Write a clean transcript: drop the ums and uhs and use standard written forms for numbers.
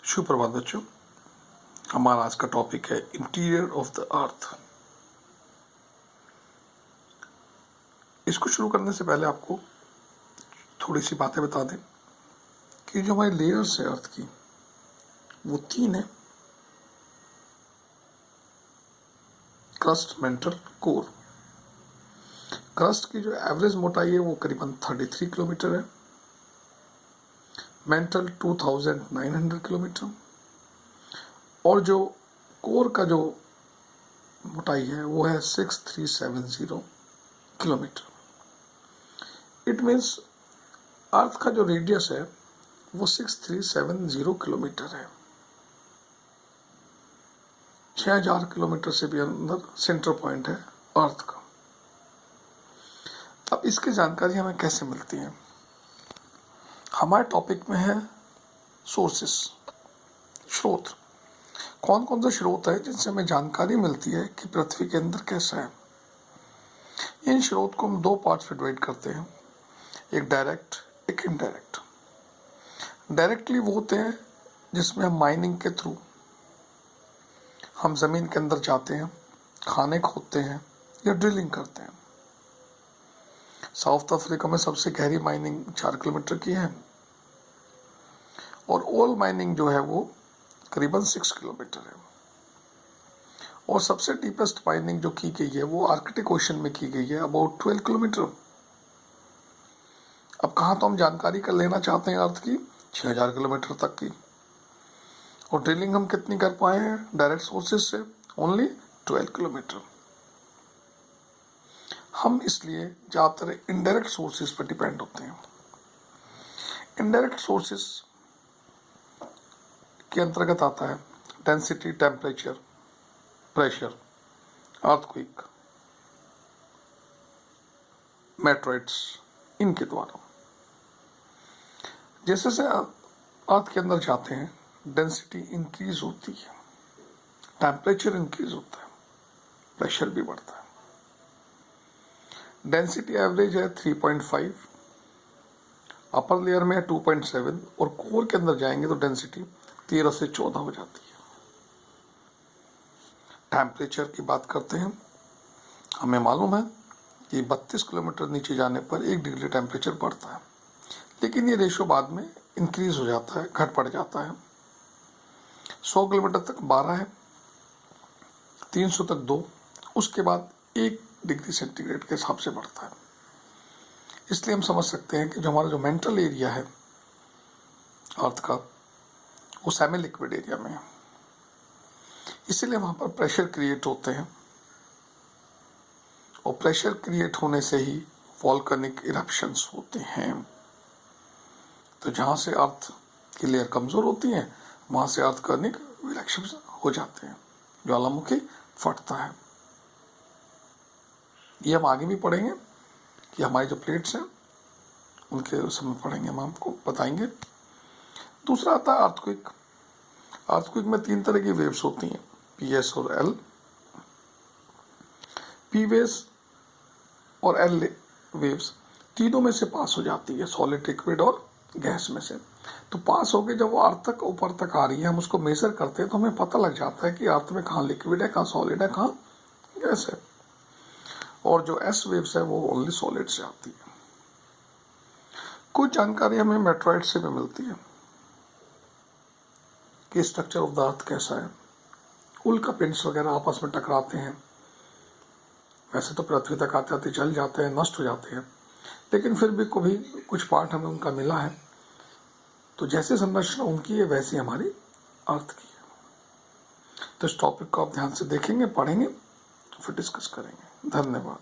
सुप्रभात बच्चों। हमारा आज का टॉपिक है इंटीरियर ऑफ द अर्थ। इसको शुरू करने से पहले आपको थोड़ी सी बातें बता दें कि जो हमारी लेयर्स है अर्थ की वो 3 है: क्रस्ट, मेंटल, कोर। क्रस्ट की जो एवरेज मोटाई है वो करीबन 33 किलोमीटर है, मेंटल 2900 किलोमीटर, और जो कोर का जो मोटाई है वो है 6370 किलोमीटर। इट मीन्स अर्थ का जो रेडियस है वो 6370 किलोमीटर है। 6000 किलोमीटर से भी अंदर सेंटर पॉइंट है अर्थ का। अब इसकी जानकारी हमें कैसे मिलती है? हमारे टॉपिक में है सोर्सेस, स्रोत। कौन कौन से स्रोत है जिनसे हमें जानकारी मिलती है कि पृथ्वी के अंदर कैसा है। इन स्रोत को हम 2 पार्ट्स में डिवाइड करते हैं, एक डायरेक्ट, एक इनडायरेक्ट। डायरेक्टली वो होते हैं जिसमें हम माइनिंग के थ्रू हम ज़मीन के अंदर जाते हैं, खाने खोदते हैं या ड्रिलिंग करते हैं। साउथ अफ्रीका में सबसे गहरी माइनिंग 4 किलोमीटर की है और ओल माइनिंग जो है वो करीबन 6 किलोमीटर है। और सबसे डीपेस्ट माइनिंग जो की गई है वो आर्कटिक ओशन में की गई है, अबाउट 12 किलोमीटर। अब कहाँ तो हम जानकारी कर लेना चाहते हैं अर्थ की 6000 किलोमीटर तक की, और ड्रिलिंग हम कितनी कर पाए हैं डायरेक्ट सोर्सेज से? Only 12 kilometre. हम इसलिए ज़्यादातर इनडायरेक्ट सोर्सेज पर डिपेंड होते हैं। इनडायरेक्ट सोर्सेज के अंतर्गत आता है डेंसिटी, टेम्परेचर, प्रेशर, अर्थक्वेक, मेटेराइट्स, इनके द्वारा। जैसे जैसे अर्थ के अंदर जाते हैं डेंसिटी इंक्रीज होती है, टेम्परेचर इंक्रीज होता है, प्रेशर भी बढ़ता है। डेंसिटी एवरेज है 3.5, अपर लेयर में है 2.7, और कोर के अंदर जाएंगे तो डेंसिटी 13 से 14 हो जाती है। टेम्परेचर की बात करते हैं, हमें मालूम है कि 32 किलोमीटर नीचे जाने पर 1 डिग्री टेम्परेचर बढ़ता है, लेकिन ये रेशो बाद में इंक्रीज हो जाता है, घट पड़ जाता है। 100 किलोमीटर तक 12 है, 300 तक 2, उसके बाद 1 डिग्री सेंटीग्रेड के हिसाब से बढ़ता है। इसलिए हम समझ सकते हैं कि जो हमारा जो मेंटल एरिया है अर्थ का वो सेमी लिक्विड एरिया में है, इसीलिए वहाँ पर प्रेशर क्रिएट होते हैं, और प्रेशर क्रिएट होने से ही वॉल्केनिक इरप्शंस होते हैं। तो जहाँ से अर्थ की लेयर कमज़ोर होती है वहाँ से अर्थक्वेक इरप्शंस हो जाते हैं, ज्वालामुखी फटता है। ये हम आगे भी पढ़ेंगे कि हमारी जो प्लेट्स हैं उनके समय पढ़ेंगे, हम आपको बताएंगे। दूसरा आता है अर्थक्वेक। अर्थक्वेक में 3 तरह की वेव्स होती हैं, PS और L। P वेव्स और L वेव्स तीनों में से पास हो जाती है, सॉलिड, लिक्विड और गैस में से। तो पास होके जब वो अर्थ तक ऊपर तक आ रही है, हम उसको मेजर करते हैं तो हमें पता लग जाता है कि अर्थ में कहाँ लिक्विड है, कहाँ सॉलिड है, कहाँ गैस है। और जो S वेव्स है वो ओनली सॉलिड से आती है। कुछ जानकारी हमें मेटेराइट से भी मिलती है कि स्ट्रक्चर ऑफ द अर्थ कैसा है। उल्का पिंड्स वगैरह आपस में टकराते हैं, वैसे तो पृथ्वी तक आते आते जल जाते हैं, नष्ट हो जाते हैं, लेकिन फिर भी कभी कुछ पार्ट हमें उनका मिला है। तो जैसे संरचना उनकी है वैसी हमारी अर्थ की है। तो इस टॉपिक को आप ध्यान से देखेंगे, पढ़ेंगे, तो फिर डिस्कस करेंगे। धन्यवाद।